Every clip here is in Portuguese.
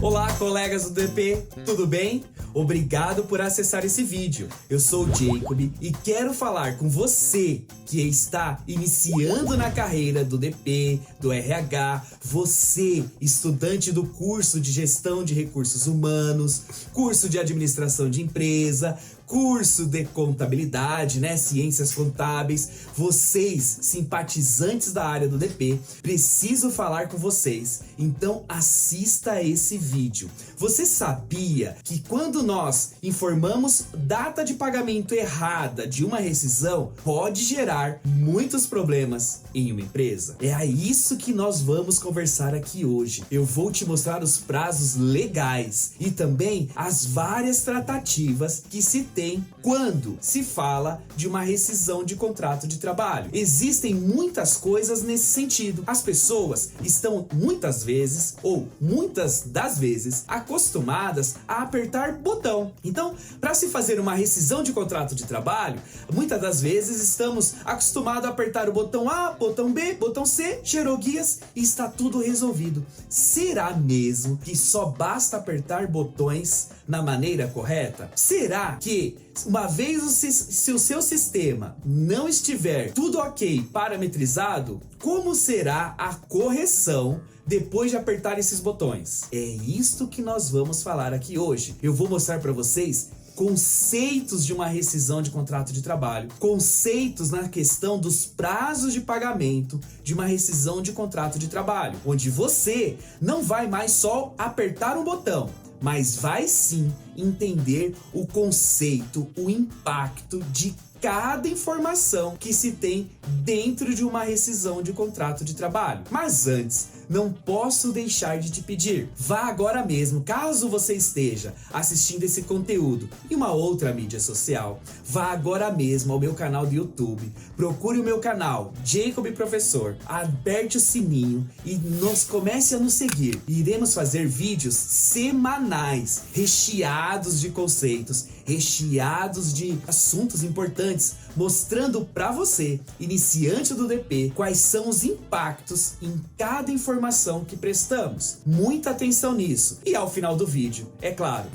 Olá, colegas do DP, tudo bem? Obrigado por acessar esse vídeo. Eu sou o Jacob e quero falar com você que está iniciando na carreira do DP, do RH, você, estudante do curso de Gestão de Recursos Humanos, curso de Administração de Empresa, curso de Contabilidade, Ciências Contábeis, vocês, simpatizantes da área do DP, preciso falar com vocês, então assista esse vídeo. Você sabia que quando nós informamos data de pagamento errada de uma rescisão, pode gerar muitos problemas em uma empresa? É a isso que nós vamos conversar aqui hoje. Eu vou te mostrar os prazos legais e também as várias tratativas que se tem quando se fala de uma rescisão de contrato de trabalho. Existem muitas coisas nesse sentido. As pessoas estão muitas vezes, ou muitas das vezes, acostumadas a apertar botão. Então, para se fazer uma rescisão de contrato de trabalho, muitas das vezes estamos acostumados a apertar o botão A, botão B, botão C, gerou guias e está tudo resolvido. Será mesmo que só basta apertar botões na maneira correta? Será que uma vez se o seu sistema não estiver tudo ok, parametrizado, como será a correção depois de apertar esses botões? É isto que nós vamos falar aqui hoje. Eu vou mostrar para vocês conceitos de uma rescisão de contrato de trabalho, conceitos na questão dos prazos de pagamento de uma rescisão de contrato de trabalho, onde você não vai mais só apertar um botão, mas vai sim entender o conceito, o impacto de cada informação que se tem dentro de uma rescisão de contrato de trabalho. Mas antes, não posso deixar de te pedir, vá agora mesmo, caso você esteja assistindo esse conteúdo em uma outra mídia social, vá agora mesmo ao meu canal do YouTube, procure o meu canal, Jacob Professor, aperte o sininho e comece a nos seguir. Iremos fazer vídeos semanais, recheados de conceitos, recheados de assuntos importantes, mostrando para você, iniciante do DP, quais são os impactos em cada informação que prestamos. Muita atenção nisso. E ao final do vídeo, é claro,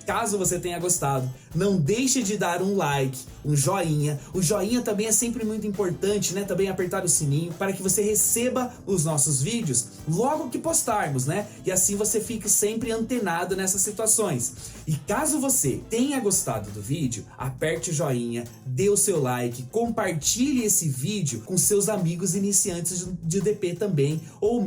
caso você tenha gostado, não deixe de dar um like, um joinha. O joinha também é sempre muito importante, Também apertar o sininho para que você receba os nossos vídeos logo que postarmos, E assim você fique sempre antenado nessas situações. E caso você tenha gostado do vídeo, aperte o joinha, dê o seu like, compartilhe esse vídeo com seus amigos iniciantes de DP também, ou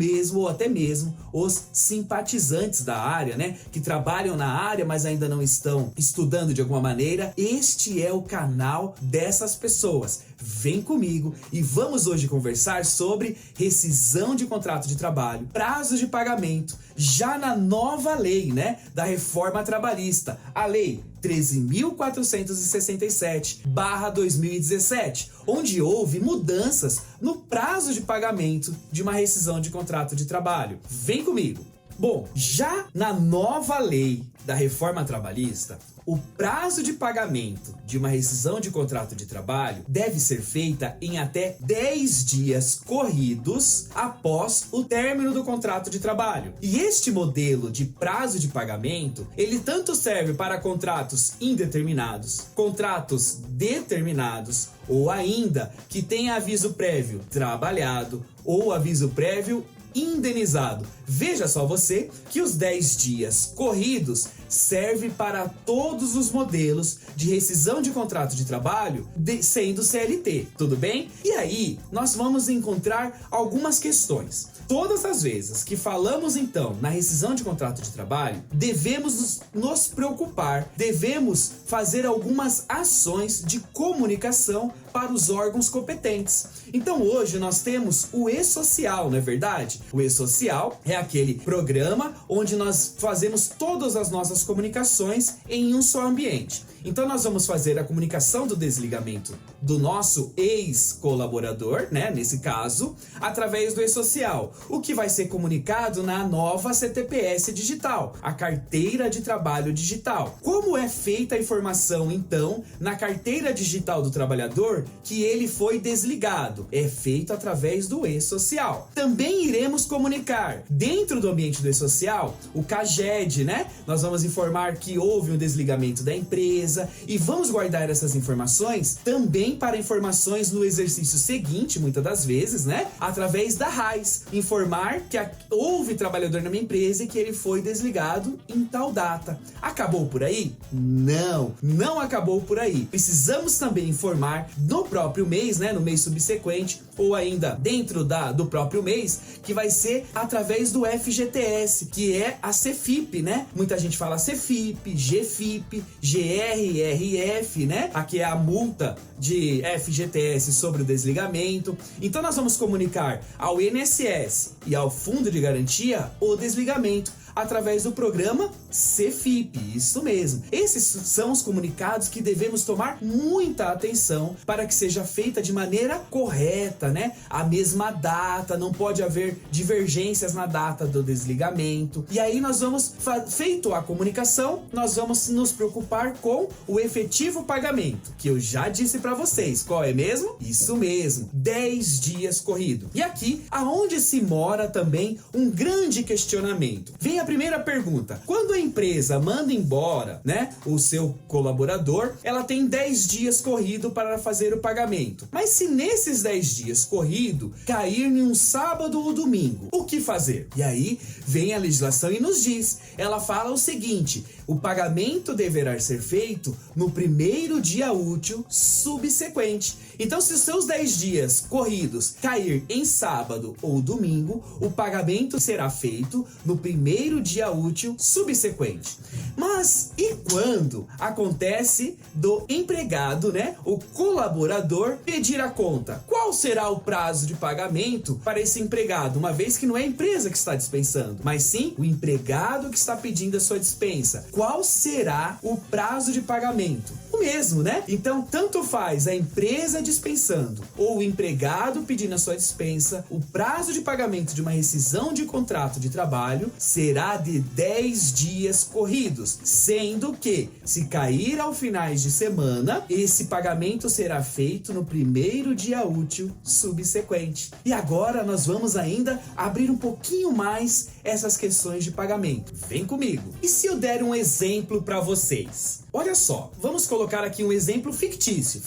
até mesmo os simpatizantes da área, que trabalham na área, mas ainda não estão estudando de alguma maneira. Este é o canal dessas pessoas. Vem comigo e vamos hoje conversar sobre rescisão de contrato de trabalho, prazos de pagamento, já na nova lei, da reforma trabalhista, a lei 13.467/2017, onde houve mudanças no prazo de pagamento de uma rescisão de contrato de trabalho. Vem comigo! Bom, já na nova lei da reforma trabalhista, o prazo de pagamento de uma rescisão de contrato de trabalho deve ser feita em até 10 dias corridos após o término do contrato de trabalho. E este modelo de prazo de pagamento, ele tanto serve para contratos indeterminados, contratos determinados, ou ainda que tenha aviso prévio trabalhado ou aviso prévio indenizado. Veja só você que os 10 dias corridos serve para todos os modelos de rescisão de contrato de trabalho, sendo CLT, tudo bem? E aí, nós vamos encontrar algumas questões. Todas as vezes que falamos então na rescisão de contrato de trabalho, devemos nos preocupar, devemos fazer algumas ações de comunicação para os órgãos competentes. Então hoje nós temos o E-Social, não é verdade? O E-Social é aquele programa onde nós fazemos todas as nossas duas comunicações em um só ambiente. Então nós vamos fazer a comunicação do desligamento do nosso ex-colaborador, né, nesse caso, através do e-social, o que vai ser comunicado na nova CTPS digital, a carteira de trabalho digital. Como é feita a informação, então, na carteira digital do trabalhador que ele foi desligado? É feito através do e-social. Também iremos comunicar dentro do ambiente do e-social o CAGED, né? Nós vamos informar que houve um desligamento da empresa e vamos guardar essas informações também para informações no exercício seguinte, muitas das vezes, né? Através da RAIS, informar que houve trabalhador na minha empresa e que ele foi desligado em tal data. Acabou por aí? Não, não acabou por aí. Precisamos também informar no próprio mês, né? No mês subsequente ou ainda dentro do próprio mês, que vai ser através do FGTS, que é a CFIP, né? Muita gente fala CFIP, GFIP, GRRF, né? Aqui é a multa de FGTS sobre o desligamento. Então nós vamos comunicar ao INSS e ao Fundo de Garantia o desligamento através do programa CFIP, isso mesmo. Esses são os comunicados que devemos tomar muita atenção para que seja feita de maneira correta, né? A mesma data, não pode haver divergências na data do desligamento. E aí nós vamos, feito a comunicação, nós vamos nos preocupar com o efetivo pagamento, que eu já disse para vocês. Qual é mesmo? Isso mesmo, 10 dias corrido. E aqui, aonde se mora também um grande questionamento. Vem a primeira pergunta: quando a empresa manda embora, né, o seu colaborador, ela tem 10 dias corrido para fazer o pagamento. Mas se nesses 10 dias corrido cair em um sábado ou domingo, o que fazer? E aí vem a legislação e nos diz, ela fala o seguinte: o pagamento deverá ser feito no primeiro dia útil subsequente. Então, se os seus 10 dias corridos cair em sábado ou domingo, o pagamento será feito no primeiro dia útil subsequente. Mas e quando acontece do empregado, né, o colaborador, pedir a conta? Qual será o prazo de pagamento para esse empregado, uma vez que não é a empresa que está dispensando, mas sim o empregado que está pedindo a sua dispensa? Qual será o prazo de pagamento? O mesmo, né? Então, tanto faz a empresa dispensando ou o empregado pedindo a sua dispensa, o prazo de pagamento de uma rescisão de contrato de trabalho será de 10 dias corridos, sendo que, se cair ao finais de semana, esse pagamento será feito no primeiro dia útil subsequente. E agora nós vamos ainda abrir um pouquinho mais essas questões de pagamento. Vem comigo. E se eu der um exemplo para vocês? Olha só, vamos colocar aqui um exemplo fictício.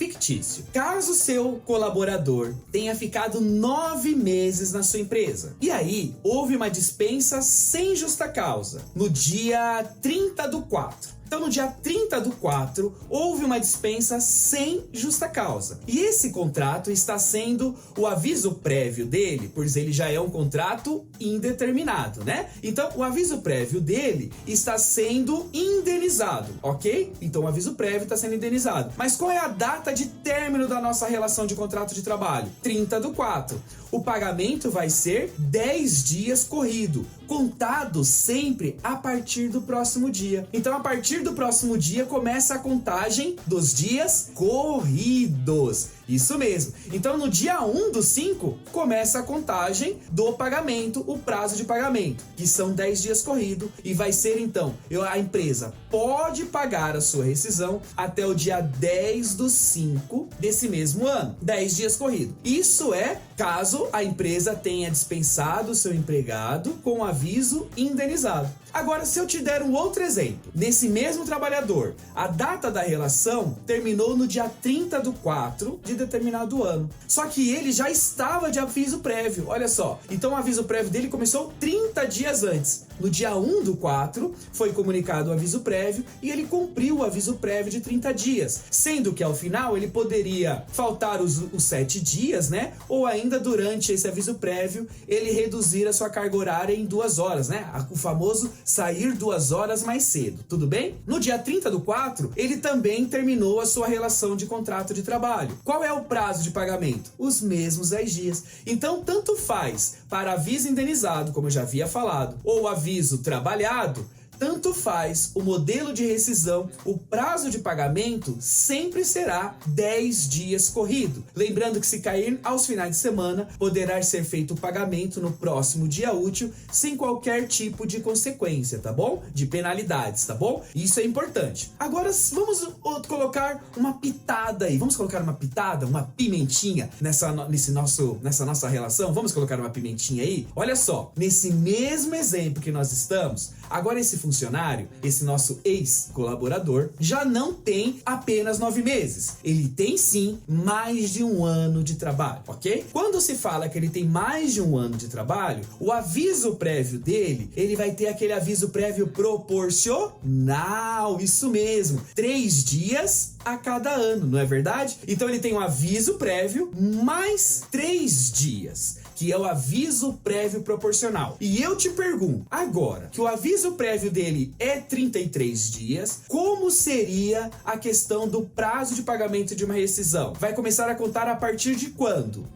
Caso seu colaborador tenha ficado 9 meses na sua empresa, e aí houve uma dispensa sem justa causa, no dia 30/4. Então, no dia 30/4, houve uma dispensa sem justa causa. E esse contrato está sendo o aviso prévio dele, pois ele já é um contrato indeterminado, né? Então, o aviso prévio dele está sendo indenizado, ok? Então, o aviso prévio está sendo indenizado. Mas qual é a data de término da nossa relação de contrato de trabalho? 30/4. O pagamento vai ser 10 dias corrido, contado sempre a partir do próximo dia. Então, a partir do próximo dia começa a contagem dos dias corridos. Isso mesmo. Então, no dia 1/5, começa a contagem do pagamento, o prazo de pagamento, que são 10 dias corrido, e vai ser, então, a empresa pode pagar a sua rescisão até o dia 10/5 desse mesmo ano. 10 dias corrido. Isso é caso a empresa tenha dispensado o seu empregado com aviso indenizado. Agora, se eu te der um outro exemplo, nesse mesmo trabalhador, a data da relação terminou no dia 30/4 de determinado ano. Só que ele já estava de aviso prévio, olha só. Então o aviso prévio dele começou 30 dias antes. No dia 1/4 foi comunicado o aviso prévio e ele cumpriu o aviso prévio de 30 dias, sendo que ao final ele poderia faltar os 7 dias, né? Ou ainda durante esse aviso prévio ele reduzir a sua carga horária em 2 horas, né? O famoso sair 2 horas mais cedo, tudo bem? No dia 30/4 ele também terminou a sua relação de contrato de trabalho. Qual é o prazo de pagamento? Os mesmos 10 dias. Então, tanto faz para aviso indenizado, como eu já havia falado, ou aviso trabalhado, tanto faz o modelo de rescisão, o prazo de pagamento sempre será 10 dias corrido. Lembrando que se cair aos finais de semana, poderá ser feito o pagamento no próximo dia útil, sem qualquer tipo de consequência, tá bom? De penalidades, tá bom? Isso é importante. Agora vamos colocar uma pitada aí. Vamos colocar uma pitada, uma pimentinha nessa nossa relação? Vamos colocar uma pimentinha aí? Olha só, nesse mesmo exemplo que nós estamos, agora esse funcionário, esse nosso ex-colaborador, já não tem apenas 9 meses. Ele tem sim mais de 1 ano de trabalho, ok? Quando se fala que ele tem mais de 1 ano de trabalho, o aviso prévio dele, ele vai ter aquele aviso prévio proporcional, isso mesmo, 3 dias a cada ano, não é verdade? Então ele tem um aviso prévio mais 3 dias, que é o aviso prévio proporcional. E eu te pergunto, agora que o aviso prévio dele é 33 dias, como seria a questão do prazo de pagamento de uma rescisão? Vai começar a contar a partir de quando?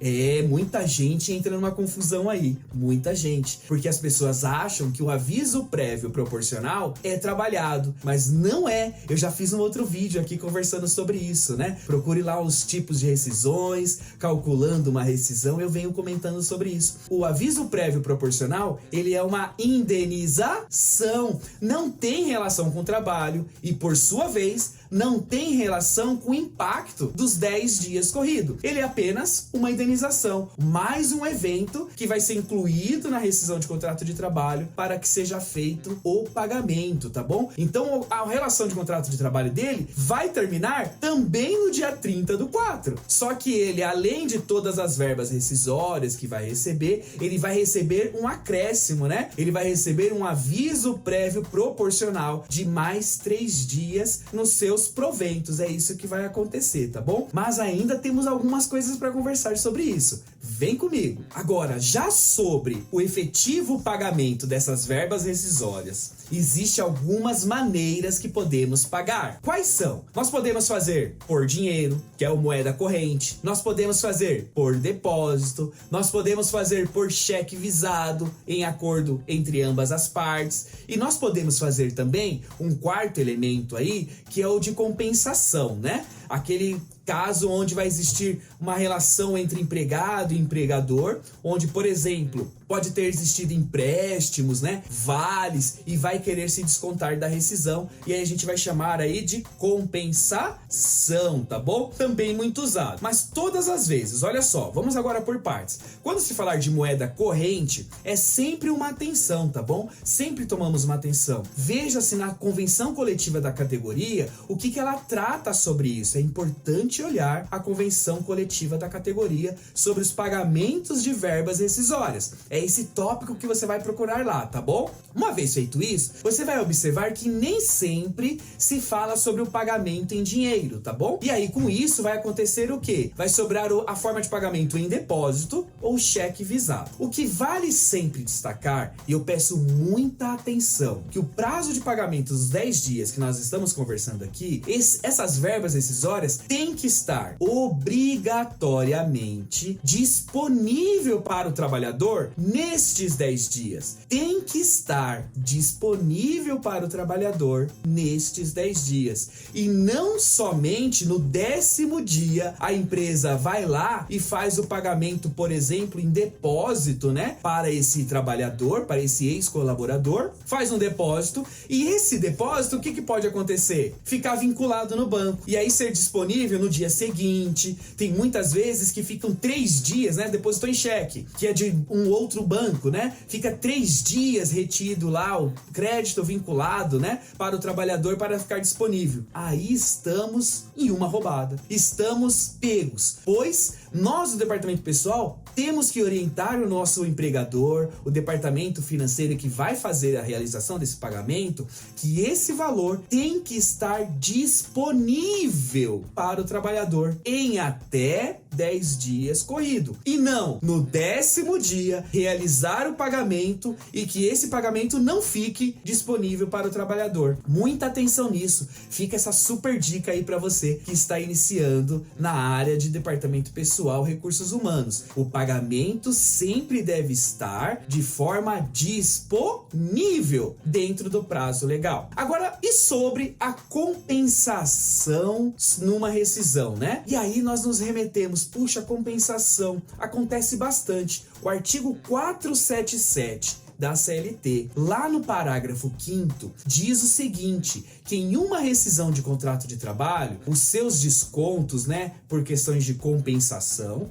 Muita gente entra numa confusão aí, muita gente, porque as pessoas acham que o aviso prévio proporcional é trabalhado, mas não é. Eu já fiz um outro vídeo aqui conversando sobre isso, né? Procure lá os tipos de rescisões, calculando uma rescisão, eu venho comentando sobre isso. O aviso prévio proporcional, ele é uma indenização, não tem relação com o trabalho e, por sua vez, não tem relação com o impacto dos 10 dias corrido. Ele é apenas uma indenização, mais um evento que vai ser incluído na rescisão de contrato de trabalho para que seja feito o pagamento, tá bom? Então, a relação de contrato de trabalho dele vai terminar também no dia 30/4. Só que ele, além de todas as verbas rescisórias que vai receber, ele vai receber um acréscimo, né? Ele vai receber um aviso prévio proporcional de mais 3 dias nos seus proventos. É isso que vai acontecer, tá bom? Mas ainda temos algumas coisas para conversar sobre isso. Vem comigo. Agora, já sobre o efetivo pagamento dessas verbas rescisórias, existem algumas maneiras que podemos pagar. Quais são? Nós podemos fazer por dinheiro, que é o moeda corrente. Nós podemos fazer por depósito. Nós podemos fazer por cheque visado, em acordo entre ambas as partes. E nós podemos fazer também um quarto elemento aí, que é o de compensação, né? Aquele caso onde vai existir uma relação entre empregado e empregador, onde, por exemplo, pode ter existido empréstimos, né, vales, e vai querer se descontar da rescisão, e aí a gente vai chamar aí de compensação, tá bom? Também muito usado. Mas todas as vezes, olha só, vamos agora por partes. Quando se falar de moeda corrente, é sempre uma atenção, tá bom? Sempre tomamos uma atenção. Veja-se na convenção coletiva da categoria o que ela trata sobre isso. É importante olhar a convenção coletiva da categoria sobre os pagamentos de verbas rescisórias. É esse tópico que você vai procurar lá, tá bom? Uma vez feito isso, você vai observar que nem sempre se fala sobre o pagamento em dinheiro, tá bom? E aí, com isso, vai acontecer o quê? Vai sobrar a forma de pagamento em depósito ou cheque visado. O que vale sempre destacar, e eu peço muita atenção, que o prazo de pagamento dos 10 dias que nós estamos conversando aqui, essas verbas rescisórias têm que estar obrigatoriamente disponível para o trabalhador nestes 10 dias. Tem que estar disponível para o trabalhador nestes 10 dias. E não somente no 10º dia a empresa vai lá e faz o pagamento, por exemplo, em depósito, né? Para esse trabalhador, para esse ex-colaborador, faz um depósito e esse depósito, o que pode acontecer? Ficar vinculado no banco e aí ser disponível no dia seguinte. Tem muitas vezes que ficam 3 dias, né? Depositou em cheque, que é de um outro banco, né? Fica 3 dias retido lá o crédito vinculado, né? Para o trabalhador para ficar disponível. Aí estamos em uma roubada. Estamos pegos, pois nós do departamento pessoal temos que orientar o nosso empregador, o departamento financeiro que vai fazer a realização desse pagamento, que esse valor tem que estar disponível para o trabalhador. trabalhador em até 10 dias corrido. E não, no 10º dia, realizar o pagamento e que esse pagamento não fique disponível para o trabalhador. Muita atenção nisso. Fica essa super dica aí para você que está iniciando na área de departamento pessoal, recursos humanos. O pagamento sempre deve estar de forma disponível dentro do prazo legal. Agora, e sobre a compensação numa rescisão, né? E aí nós nos remetemos, puxa, compensação acontece bastante. O artigo 477 da CLT, lá no parágrafo 5º, diz o seguinte, que em uma rescisão de contrato de trabalho, os seus descontos, né, por questão de compensação,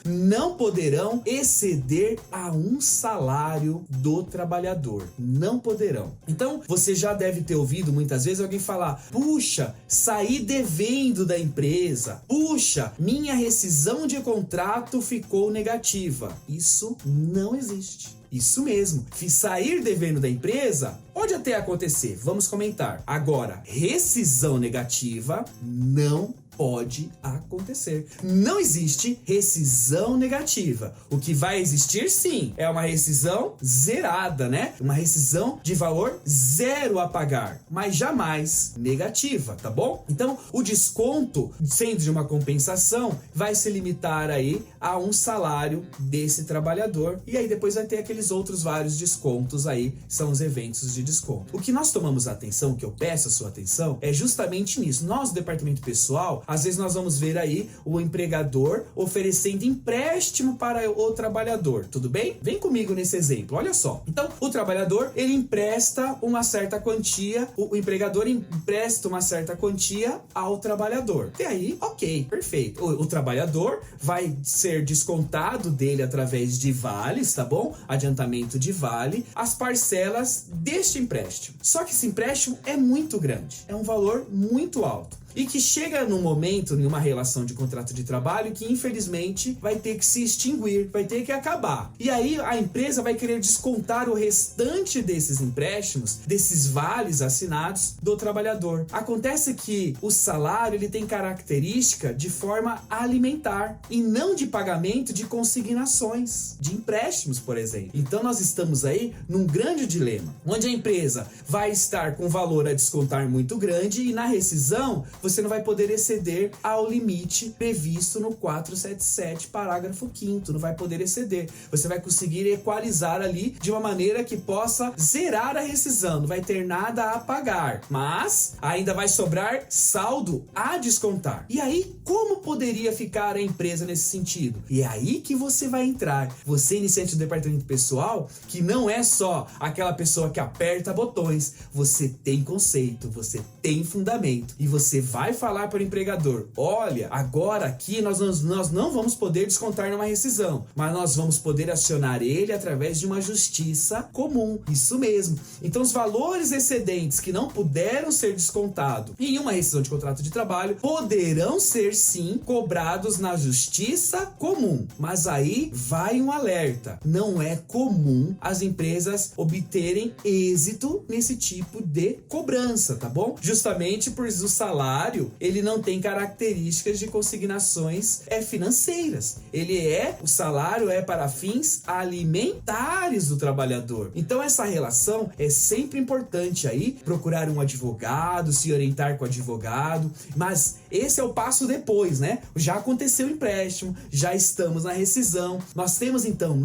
não poderão exceder a um salário do trabalhador. Não poderão. Então, você já deve ter ouvido muitas vezes alguém falar, puxa, saí devendo da empresa, puxa, minha rescisão de contrato ficou negativa. Isso não existe. Isso mesmo, sair devendo da empresa pode até acontecer, vamos comentar. Agora, rescisão negativa não pode acontecer. Não existe rescisão negativa. O que vai existir, sim, é uma rescisão zerada, né? Uma rescisão de valor zero a pagar, mas jamais negativa, tá bom? Então, o desconto, sendo de uma compensação, vai se limitar aí a um salário desse trabalhador. E aí depois vai ter aqueles outros vários descontos aí, são os eventos de desconto. O que nós tomamos atenção, o que eu peço a sua atenção, é justamente nisso. Nós, do departamento pessoal, às vezes nós vamos ver aí o empregador oferecendo empréstimo para o trabalhador, tudo bem? Vem comigo nesse exemplo, olha só. Então, o trabalhador, ele empresta uma certa quantia, o empregador empresta uma certa quantia ao trabalhador. E aí, ok, perfeito. O trabalhador vai ser descontado dele através de vales, tá bom? Adiantamento de vale, as parcelas deste empréstimo. Só que esse empréstimo é muito grande, é um valor muito alto. E que chega num momento, em uma relação de contrato de trabalho, que infelizmente vai ter que se extinguir, vai ter que acabar. E aí a empresa vai querer descontar o restante desses empréstimos, desses vales assinados do trabalhador. Acontece que o salário ele tem característica de forma alimentar e não de pagamento de consignações, de empréstimos, por exemplo. Então nós estamos aí num grande dilema, onde a empresa vai estar com valor a descontar muito grande e na rescisão você não vai poder exceder ao limite previsto no 477, parágrafo 5º, não vai poder exceder. Você vai conseguir equalizar ali de uma maneira que possa zerar a rescisão, não vai ter nada a pagar, mas ainda vai sobrar saldo a descontar. E aí, como poderia ficar a empresa nesse sentido? E é aí que você vai entrar. Você, iniciante do departamento pessoal, que não é só aquela pessoa que aperta botões, você tem conceito, você tem fundamento e você vai falar para o empregador, olha, agora aqui nós não vamos poder descontar numa rescisão, mas nós vamos poder acionar ele através de uma justiça comum, isso mesmo. Então os valores excedentes que não puderam ser descontados em uma rescisão de contrato de trabalho poderão ser sim cobrados na justiça comum, mas aí vai um alerta, não é comum as empresas obterem êxito nesse tipo de cobrança, tá bom? Justamente por o salário ele não tem características de consignações financeiras. O salário é para fins alimentares do trabalhador. Então essa relação é sempre importante aí, procurar um advogado, se orientar com o advogado, mas esse é o passo depois, né? Já aconteceu o empréstimo, já estamos na rescisão. Nós temos então,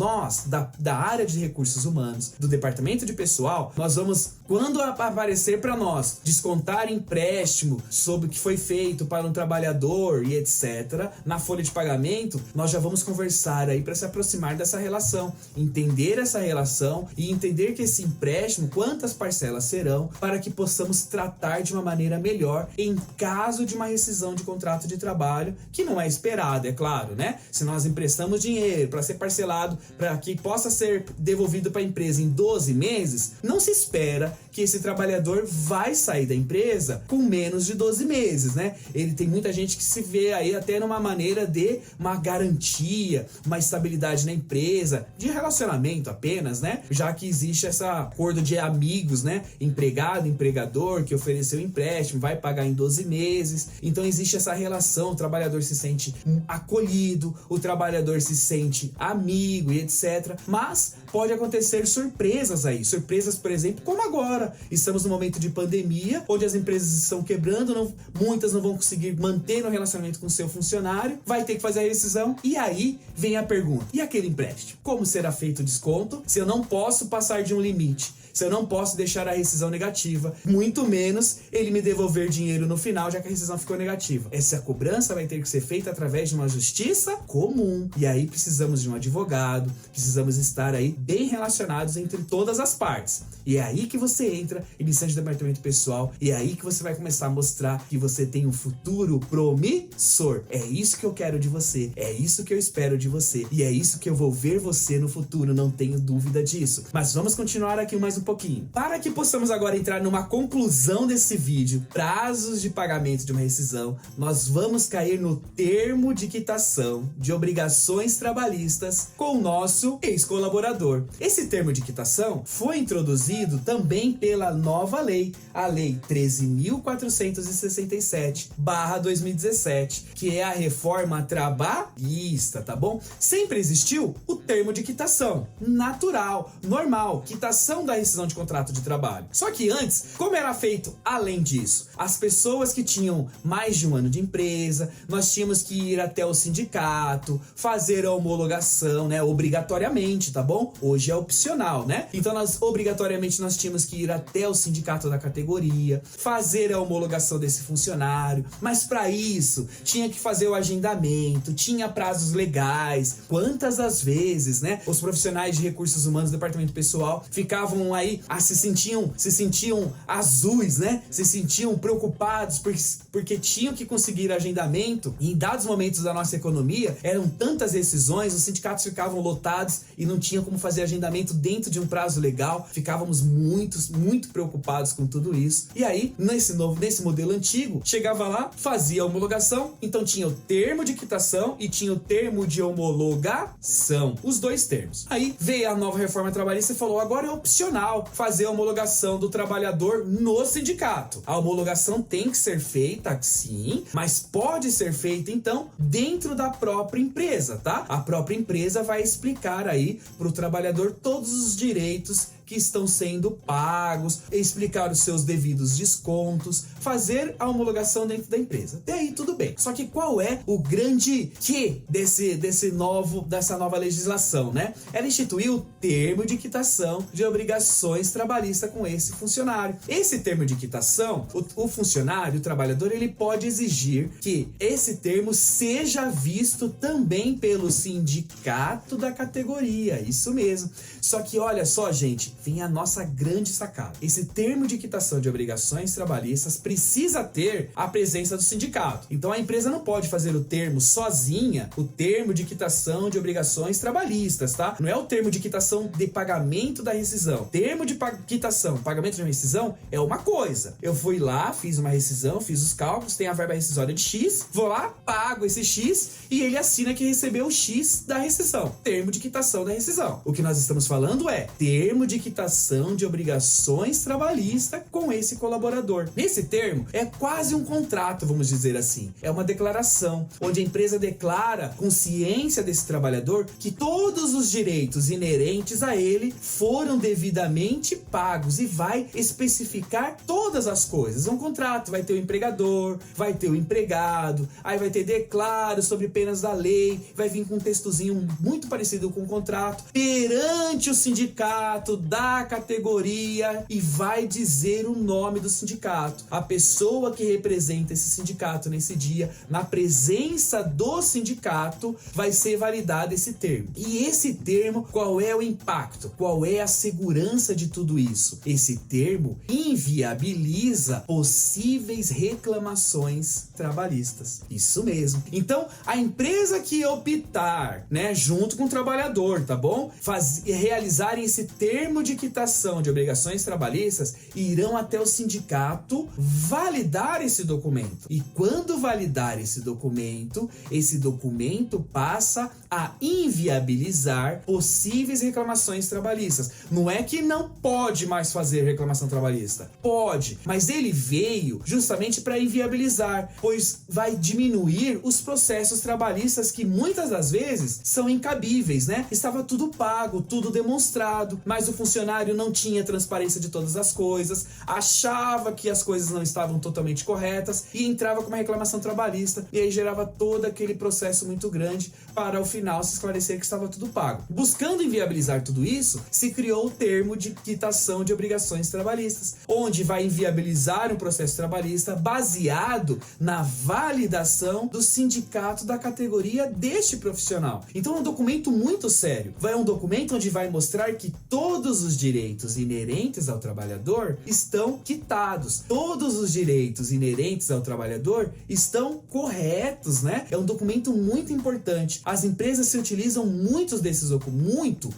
da área de recursos humanos, do departamento de pessoal, nós vamos, quando aparecer para nós, descontar empréstimo sobre o que foi feito para um trabalhador e etc, na folha de pagamento, nós já vamos conversar aí para se aproximar dessa relação, entender essa relação e entender que esse empréstimo, quantas parcelas serão, para que possamos tratar de uma maneira melhor em caso de uma rescisão de contrato de trabalho, que não é esperado, é claro, né? Se nós emprestamos dinheiro para ser parcelado, para que possa ser devolvido para a empresa em 12 meses, não se espera que que esse trabalhador vai sair da empresa com menos de 12 meses, né? Ele tem muita gente que se vê aí até numa maneira de uma garantia, uma estabilidade na empresa, de relacionamento apenas, né? Já que existe essa acordo de amigos, né? Empregado, empregador, que ofereceu empréstimo, vai pagar em 12 meses. Então existe essa relação, o trabalhador se sente acolhido, o trabalhador se sente amigo e etc. Mas pode acontecer surpresas aí. Surpresas, por exemplo, como agora. Estamos no momento de pandemia, onde as empresas estão quebrando, muitas não vão conseguir manter o relacionamento com o seu funcionário, vai ter que fazer a rescisão. E aí vem a pergunta: e aquele empréstimo? Como será feito o desconto se eu não posso passar de um limite? Se eu não posso deixar a rescisão negativa, muito menos ele me devolver dinheiro no final, já que a rescisão ficou negativa. Essa cobrança vai ter que ser feita através de uma justiça comum. E aí precisamos de um advogado, precisamos estar aí bem relacionados entre todas as partes. E é aí que você entra, iniciante de departamento pessoal, e é aí que você vai começar a mostrar que você tem um futuro promissor. É isso que eu quero de você, é isso que eu espero de você, e é isso que eu vou ver você no futuro, não tenho dúvida disso. Mas vamos continuar aqui mais um pouquinho. Para que possamos agora entrar numa conclusão desse vídeo, prazos de pagamento de uma rescisão, nós vamos cair no termo de quitação de obrigações trabalhistas com o nosso ex-colaborador. Esse termo de quitação foi introduzido também pela nova lei, a Lei 13.467/2017, que é a reforma trabalhista, tá bom? Sempre existiu o termo de quitação, natural, normal, quitação da rescisão de contrato de trabalho. Só que antes, como era feito além disso? As pessoas que tinham mais de um ano de empresa, nós tínhamos que ir até o sindicato, fazer a homologação, né? Obrigatoriamente, tá bom? Hoje é opcional, né? Então obrigatoriamente nós tínhamos que ir até o sindicato da categoria, fazer a homologação desse funcionário, mas para isso tinha que fazer o agendamento, tinha prazos legais. Quantas as vezes, né? Os profissionais de recursos humanos do departamento pessoal ficavam aí, se sentiam azuis, né? Se sentiam preocupados porque tinham que conseguir agendamento. E em dados momentos da nossa economia, eram tantas rescisões, os sindicatos ficavam lotados e não tinha como fazer agendamento dentro de um prazo legal. Ficávamos muito preocupados com tudo isso. E aí, nesse modelo antigo, chegava lá, fazia a homologação, então tinha o termo de quitação e tinha o termo de homologação, os dois termos. Aí veio a nova reforma trabalhista e falou: agora é opcional fazer a homologação do trabalhador no sindicato. A homologação tem que ser feita, sim, mas pode ser feita então dentro da própria empresa, tá? A própria empresa vai explicar aí para o trabalhador todos os direitos que estão sendo pagos, explicar os seus devidos descontos, fazer a homologação dentro da empresa. Até aí tudo bem. Só que qual é o grande que dessa nova legislação, né? Ela instituiu o termo de quitação de obrigações trabalhistas com esse funcionário. Esse termo de quitação, o funcionário, o trabalhador, ele pode exigir que esse termo seja visto também pelo sindicato da categoria. Isso mesmo. Só que olha só, gente, vem a nossa grande sacada. Esse termo de quitação de obrigações trabalhistas precisa ter a presença do sindicato. Então a empresa não pode fazer o termo sozinha, o termo de quitação de obrigações trabalhistas, tá? Não é o termo de quitação de pagamento da rescisão. Termo de quitação, pagamento de uma rescisão é uma coisa. Eu fui lá, fiz uma rescisão, fiz os cálculos, tem a verba rescisória de X, vou lá, pago esse X e ele assina que recebeu o X da rescisão. Termo de quitação da rescisão. O que nós estamos falando é termo de quitação de obrigações trabalhistas com esse colaborador. Nesse termo, é quase um contrato, vamos dizer assim. É uma declaração, onde a empresa declara, com ciência desse trabalhador, que todos os direitos inerentes a ele foram devidamente pagos e vai especificar todas as coisas. É um contrato, vai ter o empregador, vai ter o empregado, aí vai ter declaro sobre penas da lei, vai vir com um textozinho muito parecido com o contrato, perante o sindicato da categoria e vai dizer o nome do sindicato. A pessoa que representa esse sindicato nesse dia, na presença do sindicato, vai ser validado esse termo. E esse termo, qual é o impacto? Qual é a segurança de tudo isso? Esse termo inviabiliza possíveis reclamações trabalhistas. Isso mesmo. Então, a empresa que optar, né, junto com o trabalhador, tá bom? Realizarem esse termo de quitação de obrigações trabalhistas irão até o sindicato validar esse documento. E quando validar esse documento passa a inviabilizar possíveis reclamações trabalhistas. Não é que não pode mais fazer reclamação trabalhista. Pode, mas ele veio justamente para inviabilizar, pois vai diminuir os processos trabalhistas que muitas das vezes são incabíveis, né? Estava tudo pago, tudo demonstrado, mas o funcionário não tinha transparência de todas as coisas, achava que as coisas não estavam totalmente corretas e entrava com uma reclamação trabalhista, e aí gerava todo aquele processo muito grande para ao final se esclarecer que estava tudo pago. Buscando inviabilizar tudo isso, se criou o termo de quitação de obrigações trabalhistas, onde vai inviabilizar um processo trabalhista baseado na validação do sindicato da categoria deste profissional. Então é um documento muito sério. É um documento onde vai mostrar que todos os direitos inerentes ao trabalhador estão quitados. Todos os direitos inerentes ao trabalhador estão corretos, né? É um documento muito importante. As empresas se utilizam muito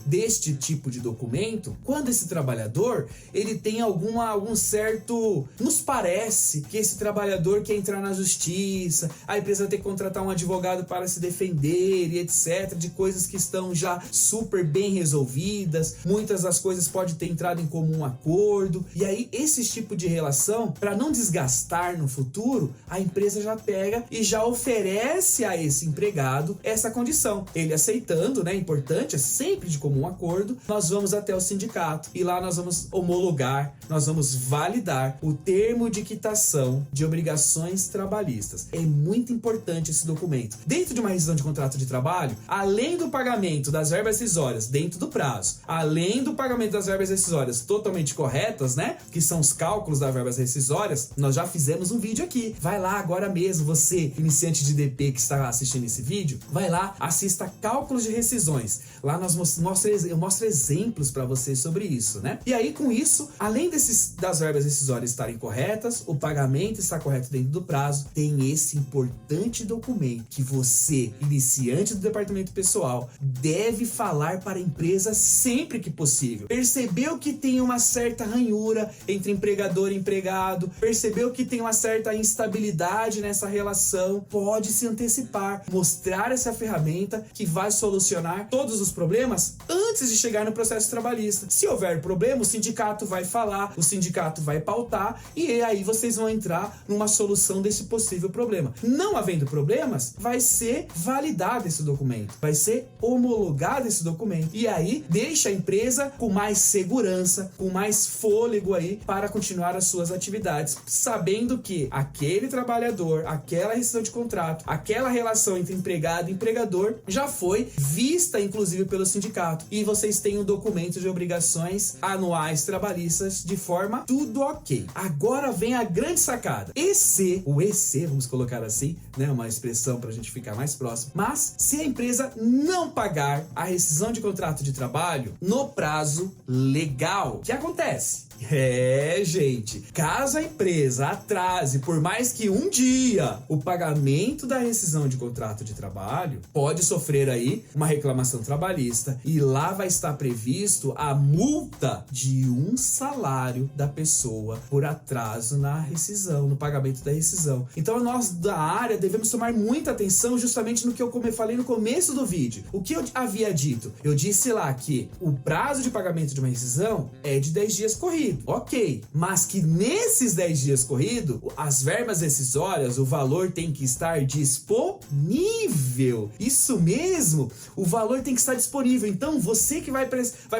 deste tipo de documento quando esse trabalhador ele tem algum certo... Nos parece que esse trabalhador quer entrar na justiça, a empresa tem que contratar um advogado para se defender e etc, de coisas que estão já super bem resolvidas. Muitas das coisas podem ter entrado em comum acordo, e aí esse tipo de relação, para não desgastar no futuro, a empresa já pega e já oferece a esse empregado essa condição. Ele aceitando, né, importante, é sempre de comum acordo, nós vamos até o sindicato e lá nós vamos homologar, nós vamos validar o termo de quitação de obrigações trabalhistas. É muito importante esse documento. Dentro de uma rescisão de contrato de trabalho, além do pagamento das verbas rescisórias dentro do prazo, além do pagamento das verbas rescisórias totalmente corretas, né, que são os cálculos das verbas rescisórias, nós já fizemos um vídeo aqui. Vai lá agora mesmo, você, iniciante de DP que está assistindo esse vídeo, vai lá, assista cálculos de rescisões. Lá eu mostro exemplos para você sobre isso, né? E aí, com isso, além das verbas rescisórias estarem corretas, o pagamento está correto dentro do prazo, tem esse importante documento que você, iniciante do departamento pessoal, deve falar para a empresa sempre que possível. Percebeu que tem uma certa ranhura entre empregador e empregado, percebeu que tem uma certa instabilidade nessa relação, pode se antecipar, mostrar essa ferramenta que vai solucionar todos os problemas antes de chegar no processo trabalhista. Se houver problema, o sindicato vai falar, o sindicato vai pautar e aí vocês vão entrar numa solução desse possível problema. Não havendo problemas, vai ser validado esse documento, vai ser homologado esse documento e aí deixa a empresa com mais segurança, com mais fôlego aí para continuar as suas atividades, sabendo que aquele trabalhador, aquela rescisão de contrato, aquela relação entre empregado e empregador já foi vista inclusive pelo sindicato e vocês têm um documento de obrigações anuais trabalhistas de forma tudo ok. Agora vem a grande sacada. O EC, vamos colocar assim, né, uma expressão para a gente ficar mais próximo. Mas se a empresa não pagar a rescisão de contrato de trabalho no prazo legal, o que acontece? Gente, caso a empresa atrase por mais que um dia o pagamento da rescisão de contrato de trabalho, pode sofrer aí uma reclamação trabalhista e lá vai estar previsto a multa de 1 salário da pessoa por atraso na rescisão, no pagamento da rescisão. Então nós da área devemos tomar muita atenção justamente no que eu falei no começo do vídeo. O que eu havia dito? Eu disse lá que o prazo de pagamento de uma rescisão é de 10 dias corridos. Ok, mas que nesses 10 dias corridos, as verbas rescisórias, o valor tem que estar disponível. Isso mesmo, o valor tem que estar disponível. Então, você que vai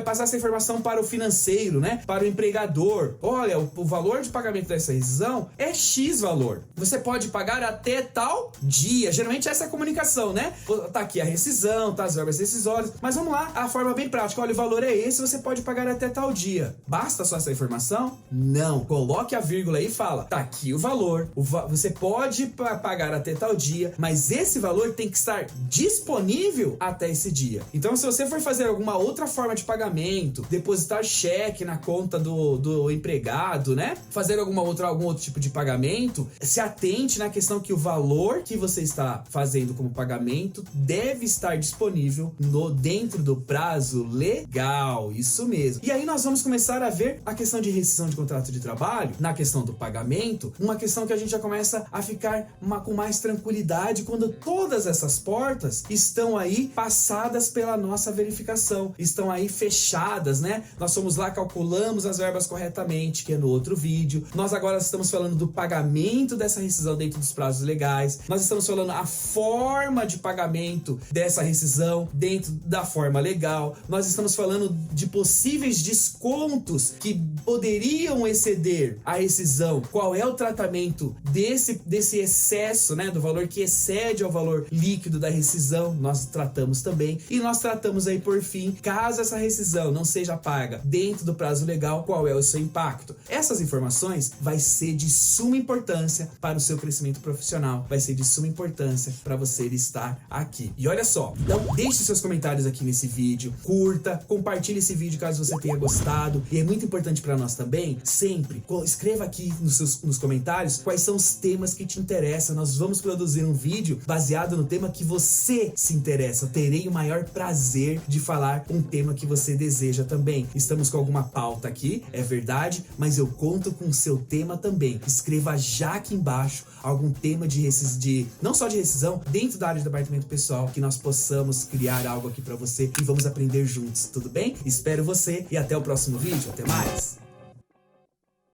passar essa informação para o financeiro, né? Para o empregador. Olha, o valor de pagamento dessa rescisão é X valor. Você pode pagar até tal dia. Geralmente essa é a comunicação, né? Tá aqui a rescisão, tá as verbas rescisórias. Mas vamos lá, a forma bem prática. Olha, o valor é esse, você pode pagar até tal dia. Basta só essa informação. informação? Não. Coloque a vírgula aí e fala, tá aqui o valor, você pode pagar até tal dia, mas esse valor tem que estar disponível até esse dia. Então, se você for fazer alguma outra forma de pagamento, depositar cheque na conta do empregado, né? Fazer algum outro tipo de pagamento, se atente na questão que o valor que você está fazendo como pagamento deve estar disponível dentro do prazo legal. Isso mesmo. E aí nós vamos começar a ver a questão de rescisão de contrato de trabalho, na questão do pagamento, uma questão que a gente já começa a ficar com mais tranquilidade quando todas essas portas estão aí passadas pela nossa verificação, estão aí fechadas, né? Nós fomos lá, calculamos as verbas corretamente, que é no outro vídeo. Nós agora estamos falando do pagamento dessa rescisão dentro dos prazos legais. Nós estamos falando a forma de pagamento dessa rescisão dentro da forma legal. Nós estamos falando de possíveis descontos que poderiam exceder a rescisão. Qual é o tratamento desse excesso, né, do valor que excede ao valor líquido da rescisão? Nós tratamos também. E nós tratamos aí, por fim, caso essa rescisão não seja paga dentro do prazo legal, qual é o seu impacto? Essas informações vai ser de suma importância para o seu crescimento profissional, vai ser de suma importância para você estar aqui. E olha só, então deixe seus comentários aqui nesse vídeo, curta, compartilhe esse vídeo caso você tenha gostado, e é muito importante para nós também, sempre, escreva aqui nos comentários quais são os temas que te interessam. Nós vamos produzir um vídeo baseado no tema que você se interessa. Eu terei o maior prazer de falar um tema que você deseja também. Estamos com alguma pauta aqui, é verdade, mas eu conto com o seu tema também. Escreva já aqui embaixo algum tema não só de rescisão, dentro da área de departamento pessoal, que nós possamos criar algo aqui para você e vamos aprender juntos, tudo bem? Espero você e até o próximo vídeo. Até mais!